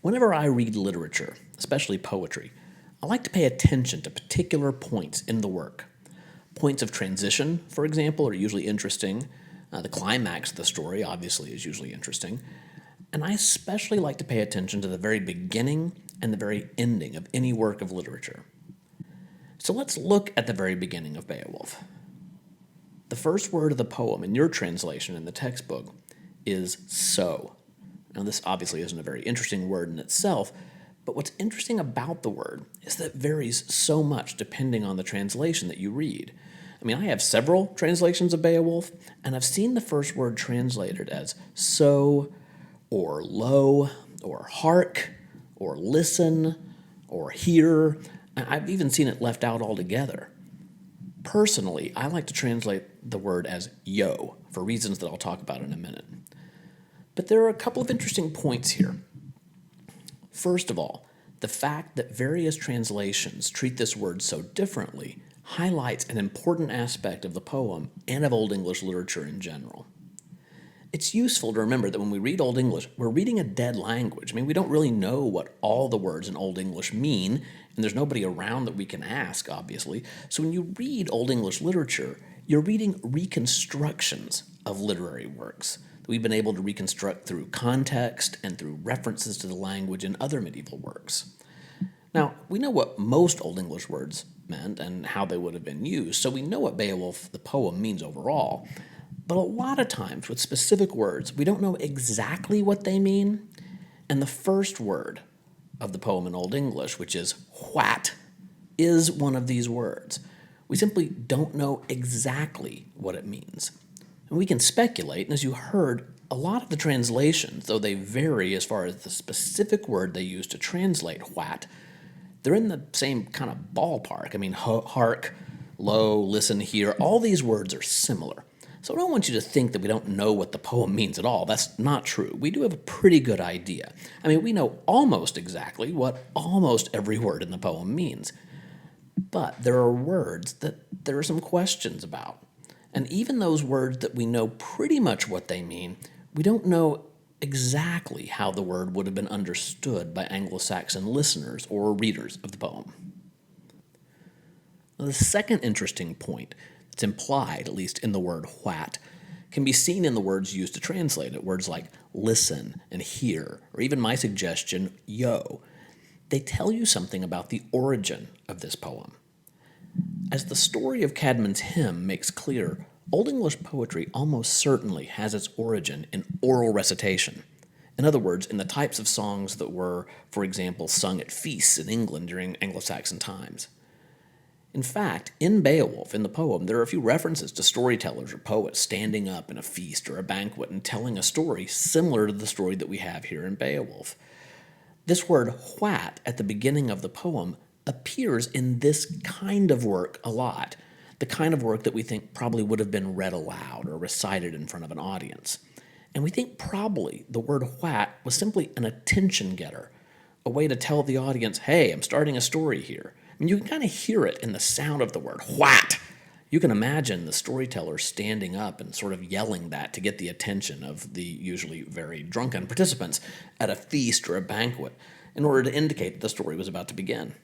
Whenever I read literature, especially poetry, I like to pay attention to particular points in the work. Points of transition, for example, are usually interesting. The climax of the story, obviously, is usually interesting. And I especially like to pay attention to the very beginning and the very ending of any work of literature. So let's look at the very beginning of Beowulf. The first word of the poem in your translation in the textbook is so. Now, this obviously isn't a very interesting word in itself, but what's interesting about the word is that it varies so much depending on the translation that you read. I mean, I have several translations of Beowulf, and I've seen the first word translated as so, or lo, or hark, or listen, or hear. I've even seen it left out altogether. Personally, I like to translate the word as yo, for reasons that I'll talk about in a minute. But there are a couple of interesting points here. First of all, the fact that various translations treat this word so differently highlights an important aspect of the poem and of Old English literature in general. It's useful to remember that when we read Old English, we're reading a dead language. I mean, we don't really know what all the words in Old English mean, and there's nobody around that we can ask, obviously. So when you read Old English literature, you're reading reconstructions of literary works that we've been able to reconstruct through context and through references to the language in other medieval works. Now, we know what most Old English words meant and how they would have been used, so we know what Beowulf, the poem, means overall. But a lot of times, with specific words, we don't know exactly what they mean, and the first word of the poem in Old English, which is what, is one of these words. We simply don't know exactly what it means. And we can speculate, and as you heard, a lot of the translations, though they vary as far as the specific word they use to translate what, they're in the same kind of ballpark. I mean, hark, lo, listen, hear, all these words are similar. So I don't want you to think that we don't know what the poem means at all. That's not true. We do have a pretty good idea. I mean, we know almost exactly what almost every word in the poem means. But there are words that there are some questions about. And even those words that we know pretty much what they mean, we don't know exactly how the word would have been understood by Anglo-Saxon listeners or readers of the poem. Now, the second interesting point that's implied, at least in the word what, can be seen in the words used to translate it, words like listen and hear, or even my suggestion, yo. They tell you something about the origin of this poem. As the story of Cædmon's hymn makes clear, Old English poetry almost certainly has its origin in oral recitation. In other words, in the types of songs that were, for example, sung at feasts in England during Anglo-Saxon times. In fact, in Beowulf, in the poem, there are a few references to storytellers or poets standing up in a feast or a banquet and telling a story similar to the story that we have here in Beowulf. This word what at the beginning of the poem appears in this kind of work a lot, the kind of work that we think probably would have been read aloud or recited in front of an audience. And we think probably the word what was simply an attention getter, a way to tell the audience, hey, I'm starting a story here. I mean, you can kind of hear it in the sound of the word what. You can imagine the storyteller standing up and sort of yelling that to get the attention of the usually very drunken participants at a feast or a banquet in order to indicate that the story was about to begin.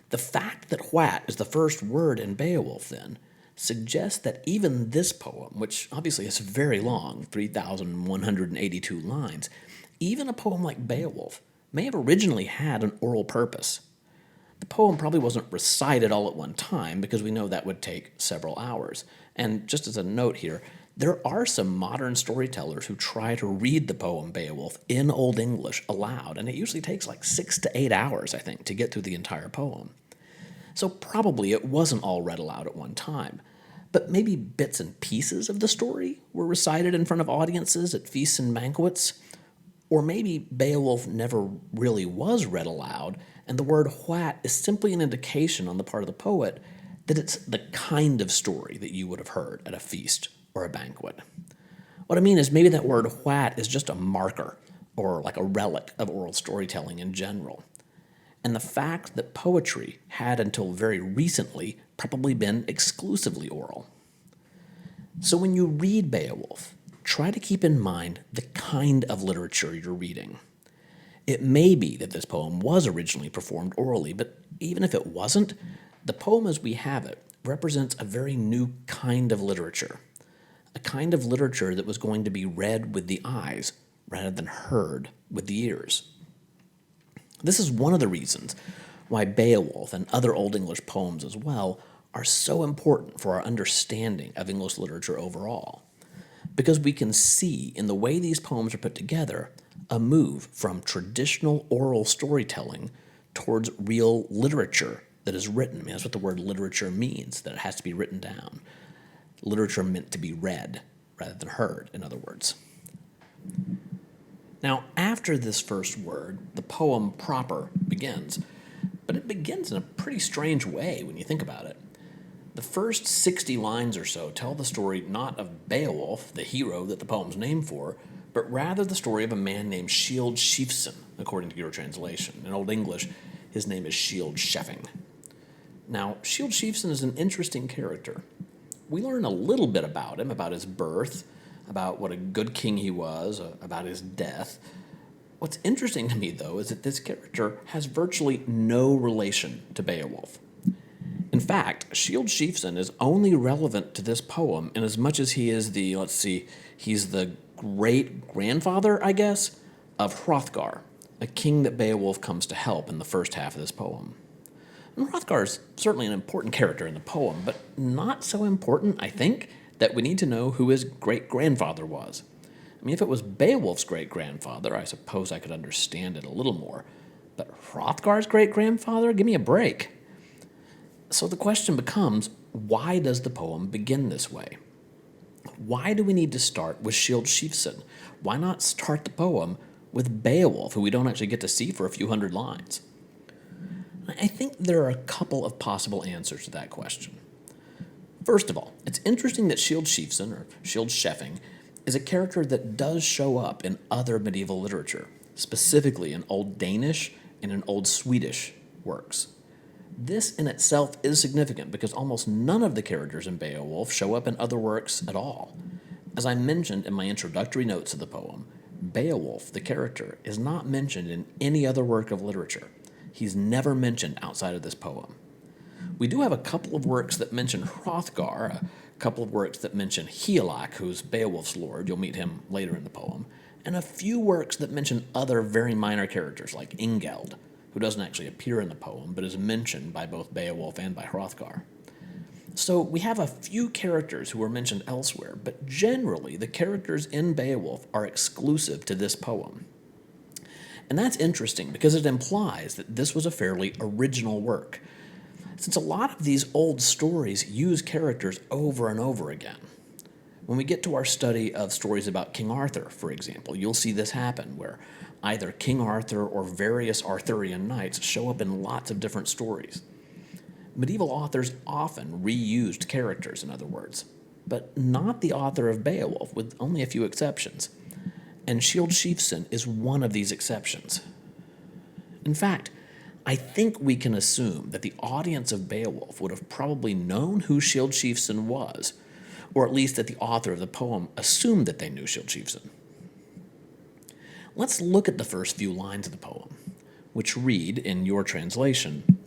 The fact that what is the first word in Beowulf, then, suggests that even this poem, which obviously is very long, 3,182 lines, even a poem like Beowulf may have originally had an oral purpose. The poem probably wasn't recited all at one time because we know that would take several hours. And just as a note here, there are some modern storytellers who try to read the poem Beowulf in Old English aloud, and it usually takes like 6 to 8 hours, I think, to get through the entire poem. So probably it wasn't all read aloud at one time, but maybe bits and pieces of the story were recited in front of audiences at feasts and banquets. Or maybe Beowulf never really was read aloud, and the word what is simply an indication on the part of the poet that it's the kind of story that you would have heard at a feast or a banquet. What I mean is maybe that word what is just a marker or like a relic of oral storytelling in general. And the fact that poetry had until very recently probably been exclusively oral. So when you read Beowulf, try to keep in mind the kind of literature you're reading. It may be that this poem was originally performed orally, but even if it wasn't, the poem as we have it represents a very new kind of literature. A kind of literature that was going to be read with the eyes rather than heard with the ears. This is one of the reasons why Beowulf and other Old English poems as well are so important for our understanding of English literature overall. Because we can see in the way these poems are put together a move from traditional oral storytelling towards real literature that is written. I mean, that's what the word literature means, that it has to be written down. Literature meant to be read rather than heard, in other words. Now, after this first word, the poem proper begins, but it begins in a pretty strange way when you think about it. The first 60 lines or so tell the story not of Beowulf, the hero that the poem's named for, but rather the story of a man named Shield Sheafson, according to your translation. In Old English, his name is Shield Sheffing. Now, Shield Sheafson is an interesting character. We learn a little bit about him, about his birth, about what a good king he was, about his death. What's interesting to me, though, is that this character has virtually no relation to Beowulf. In fact, Shield Sheafson is only relevant to this poem in as much as he is he's the great-grandfather, I guess, of Hrothgar, a king that Beowulf comes to help in the first half of this poem. And Hrothgar is certainly an important character in the poem, but not so important, I think, that we need to know who his great-grandfather was. I mean, if it was Beowulf's great-grandfather, I suppose I could understand it a little more. But Hrothgar's great-grandfather? Give me a break. So the question becomes, why does the poem begin this way? Why do we need to start with Shield Sheafson? Why not start the poem with Beowulf, who we don't actually get to see for a few hundred lines? I think there are a couple of possible answers to that question. First of all, it's interesting that Shield Sheafson, or Shield Sheffing, is a character that does show up in other medieval literature, specifically in Old Danish and in Old Swedish works. This in itself is significant because almost none of the characters in Beowulf show up in other works at all. As I mentioned in my introductory notes of the poem, Beowulf, the character, is not mentioned in any other work of literature. He's never mentioned outside of this poem. We do have a couple of works that mention Hrothgar, a couple of works that mention Hygelac, who's Beowulf's lord, you'll meet him later in the poem, and a few works that mention other very minor characters like Ingeld, who doesn't actually appear in the poem, but is mentioned by both Beowulf and by Hrothgar. So we have a few characters who are mentioned elsewhere, but generally the characters in Beowulf are exclusive to this poem. And that's interesting because it implies that this was a fairly original work, since a lot of these old stories use characters over and over again. When we get to our study of stories about King Arthur, for example, you'll see this happen, where either King Arthur or various Arthurian knights show up in lots of different stories. Medieval authors often reused characters, in other words, but not the author of Beowulf, with only a few exceptions. And Shield Sheafson is one of these exceptions. In fact, I think we can assume that the audience of Beowulf would have probably known who Shield Sheafson was, or at least that the author of the poem assumed that they knew Shield Sheafson. Let's look at the first few lines of the poem, which read, in your translation,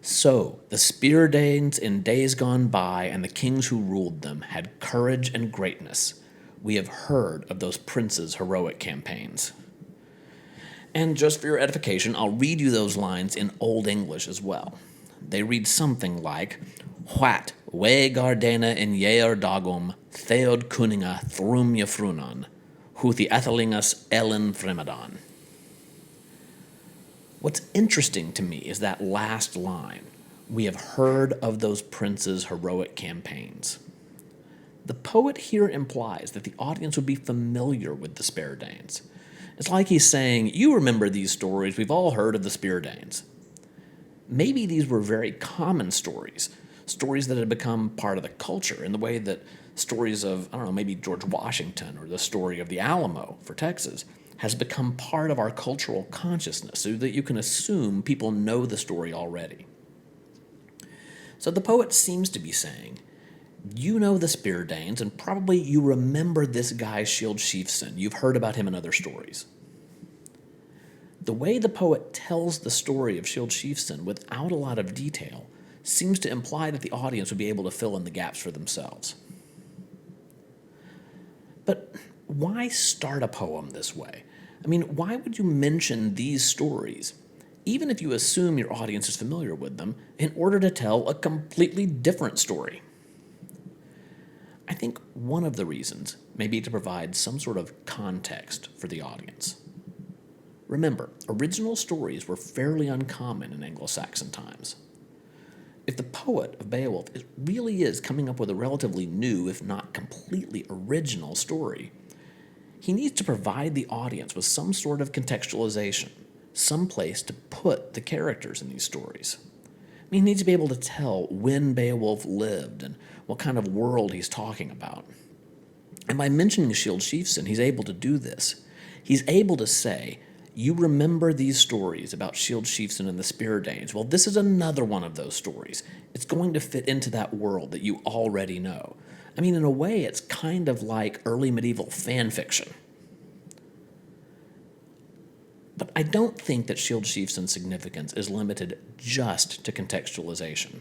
"So the Spear-Danes in days gone by and the kings who ruled them had courage and greatness. We have heard of those princes' heroic campaigns." And just for your edification, I'll read you those lines in Old English as well. They read something like, "What we Gardena in Year Dagum, Theod Kuninga Thrum Jefrunan, who the Ethelingas Ellen Frimadon." What's interesting to me is that last line, "We have heard of those princes' heroic campaigns." The poet here implies that the audience would be familiar with the Spear-Danes. It's like he's saying, you remember these stories, we've all heard of the Spear-Danes. Maybe these were very common stories, stories that had become part of the culture in the way that stories of, maybe George Washington or the story of the Alamo for Texas has become part of our cultural consciousness, so that you can assume people know the story already. So the poet seems to be saying, you know the Spear-Danes, and probably you remember this guy, Shield Sheafson. You've heard about him in other stories. The way the poet tells the story of Skjold without a lot of detail seems to imply that the audience would be able to fill in the gaps for themselves. But why start a poem this way? I mean, why would you mention these stories, even if you assume your audience is familiar with them, in order to tell a completely different story? I think one of the reasons may be to provide some sort of context for the audience. Remember, original stories were fairly uncommon in Anglo-Saxon times. If the poet of Beowulf really is coming up with a relatively new, if not completely original story, he needs to provide the audience with some sort of contextualization, some place to put the characters in these stories. I mean, he needs to be able to tell when Beowulf lived and what kind of world he's talking about. And by mentioning Skjold, he's able to do this. He's able to say, you remember these stories about Skjold and the Spear Danes. Well, this is another one of those stories. It's going to fit into that world that you already know. I mean, in a way, it's kind of like early medieval fan fiction. But I don't think that Skjold significance is limited just to contextualization.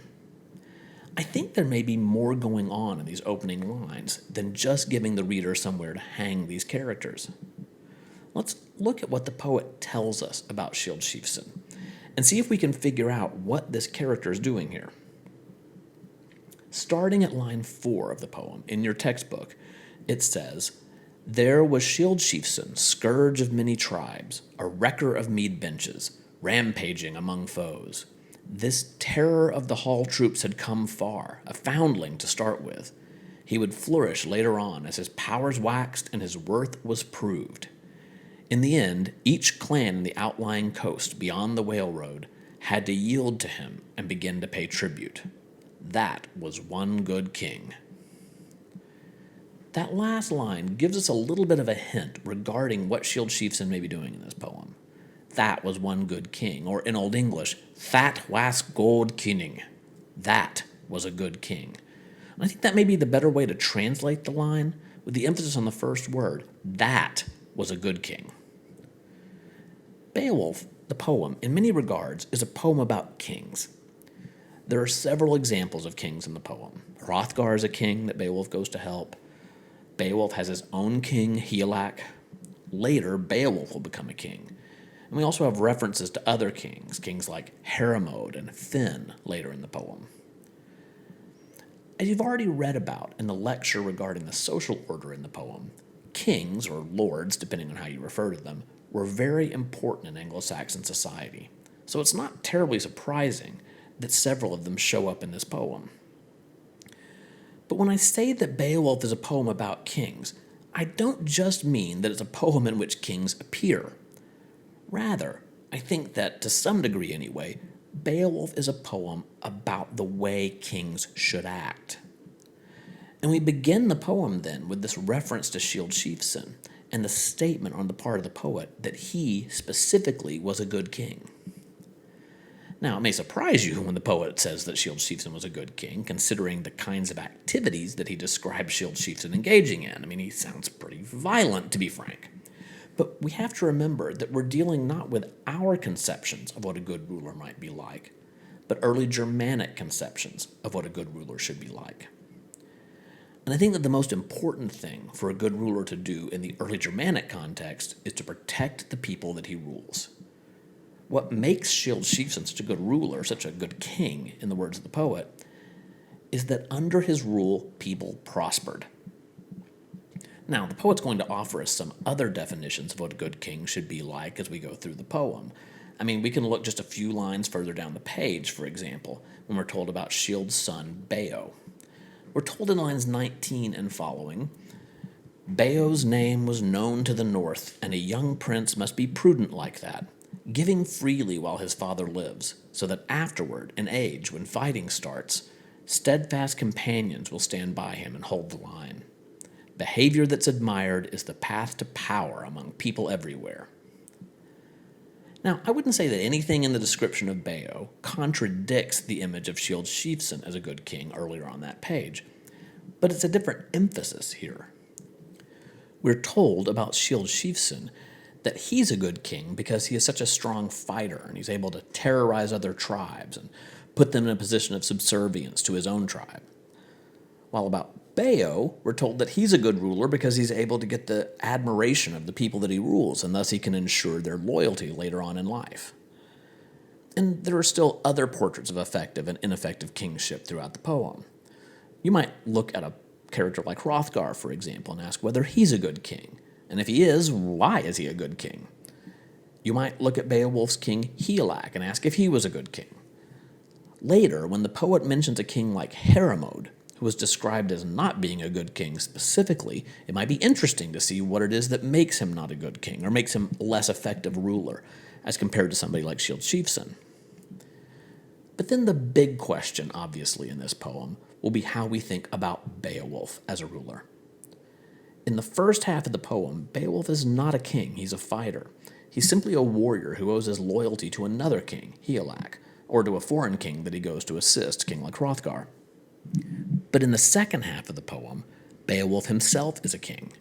I think there may be more going on in these opening lines than just giving the reader somewhere to hang these characters. Let's look at what the poet tells us about Skjold and see if we can figure out what this character is doing here. Starting at line 4 of the poem in your textbook, it says, "There was Skjold scourge of many tribes, a wrecker of mead benches, rampaging among foes. This terror of the hall troops had come far, a foundling to start with. He would flourish later on as his powers waxed and his worth was proved. In the end, each clan in the outlying coast beyond the whale road had to yield to him and begin to pay tribute. That was one good king." That last line gives us a little bit of a hint regarding what Skjold may be doing in this poem. That was one good king, or in Old English, that was god king. That was a good king. And I think that may be the better way to translate the line, with the emphasis on the first word. That was a good king. Beowulf, the poem, in many regards, is a poem about kings. There are several examples of kings in the poem. Hrothgar is a king that Beowulf goes to help. Beowulf has his own king, Hygelac. Later, Beowulf will become a king. And we also have references to other kings, kings like Hermod and Finn later in the poem. As you've already read about in the lecture regarding the social order in the poem, kings, or lords, depending on how you refer to them, were very important in Anglo-Saxon society. So it's not terribly surprising that several of them show up in this poem. But when I say that Beowulf is a poem about kings, I don't just mean that it's a poem in which kings appear. Rather, I think that, to some degree anyway, Beowulf is a poem about the way kings should act. And we begin the poem then with this reference to Skjold and the statement on the part of the poet that he specifically was a good king. Now, it may surprise you when the poet says that Skjold was a good king, considering the kinds of activities that he describes Skjold engaging in. I mean, he sounds pretty violent, to be frank. But we have to remember that we're dealing not with our conceptions of what a good ruler might be like, but early Germanic conceptions of what a good ruler should be like. And I think that the most important thing for a good ruler to do in the early Germanic context is to protect the people that he rules. What makes Skjold such a good ruler, such a good king, in the words of the poet, is that under his rule, people prospered. Now, the poet's going to offer us some other definitions of what a good king should be like as we go through the poem. I mean, we can look just a few lines further down the page, for example, when we're told about Skjold's son, Beo. We're told in lines 19 and following, "Beo's name was known to the north, and a young prince must be prudent like that, giving freely while his father lives, so that afterward, in age, when fighting starts, steadfast companions will stand by him and hold the line. Behavior that's admired is the path to power among people everywhere." Now, I wouldn't say that anything in the description of Beo contradicts the image of Skjold as a good king earlier on that page, but it's a different emphasis here. We're told about Skjold that he's a good king because he is such a strong fighter and he's able to terrorize other tribes and put them in a position of subservience to his own tribe. While about Beo, we're told that he's a good ruler because he's able to get the admiration of the people that he rules, and thus he can ensure their loyalty later on in life. And there are still other portraits of effective and ineffective kingship throughout the poem. You might look at a character like Hrothgar, for example, and ask whether he's a good king. And if he is, why is he a good king? You might look at Beowulf's king Hygelac and ask if he was a good king. Later, when the poet mentions a king like Heremod, who was described as not being a good king specifically, it might be interesting to see what it is that makes him not a good king, or makes him a less effective ruler, as compared to somebody like Shieldchiefsson. But then the big question, obviously, in this poem will be how we think about Beowulf as a ruler. In the first half of the poem, Beowulf is not a king, he's a fighter. He's simply a warrior who owes his loyalty to another king, Hygelac, or to a foreign king that he goes to assist, king like Hrothgar. But in the second half of the poem, Beowulf himself is a king.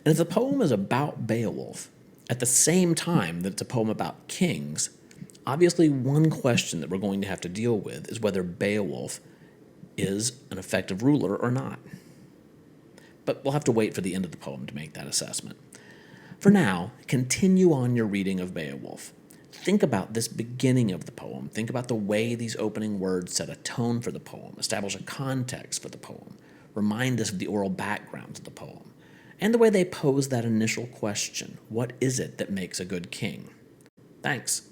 And if the poem is about Beowulf, at the same time that it's a poem about kings, obviously one question that we're going to have to deal with is whether Beowulf is an effective ruler or not. But we'll have to wait for the end of the poem to make that assessment. For now, continue on your reading of Beowulf. Think about this beginning of the poem. Think about the way these opening words set a tone for the poem, establish a context for the poem, remind us of the oral background of the poem, and the way they pose that initial question, what is it that makes a good king? Thanks.